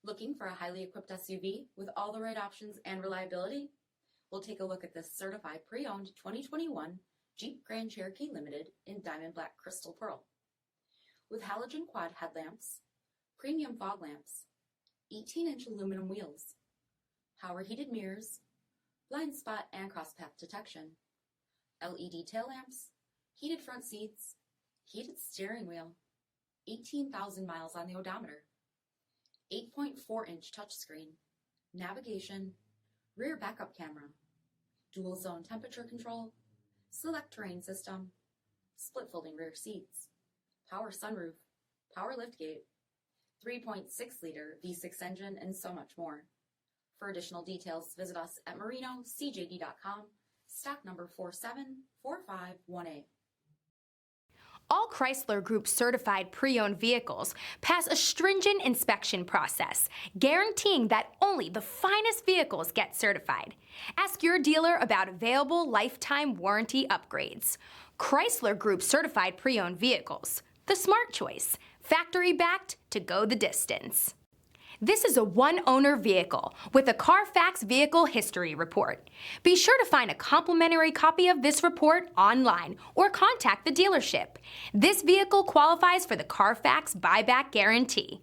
Looking for a highly equipped SUV with all the right options and reliability? We'll take a look at this certified pre-owned 2021 Jeep Grand Cherokee Limited in Diamond Black Crystal Pearl. With halogen quad headlamps, premium fog lamps, 18-inch aluminum wheels, power heated mirrors, blind spot and crosspath detection, LED tail lamps, heated front seats, heated steering wheel, 18,000 miles on the odometer, 8.4-inch touchscreen, navigation, rear backup camera, dual zone temperature control, SELEC-TERRAIN system, split folding rear seats, power sunroof, power liftgate, 3.6-liter V6 engine, and so much more. For additional details, visit us at marinocjd.com, stock number 474518. All Chrysler Group certified pre-owned vehicles pass a stringent inspection process, guaranteeing that only the finest vehicles get certified. Ask your dealer about available lifetime warranty upgrades. Chrysler Group certified pre-owned vehicles, the smart choice, factory backed to go the distance. This is a one-owner vehicle with a CARFAX Vehicle History Report. Be sure to find a complimentary copy of this report online or contact the dealership. This vehicle qualifies for the CARFAX Buyback Guarantee.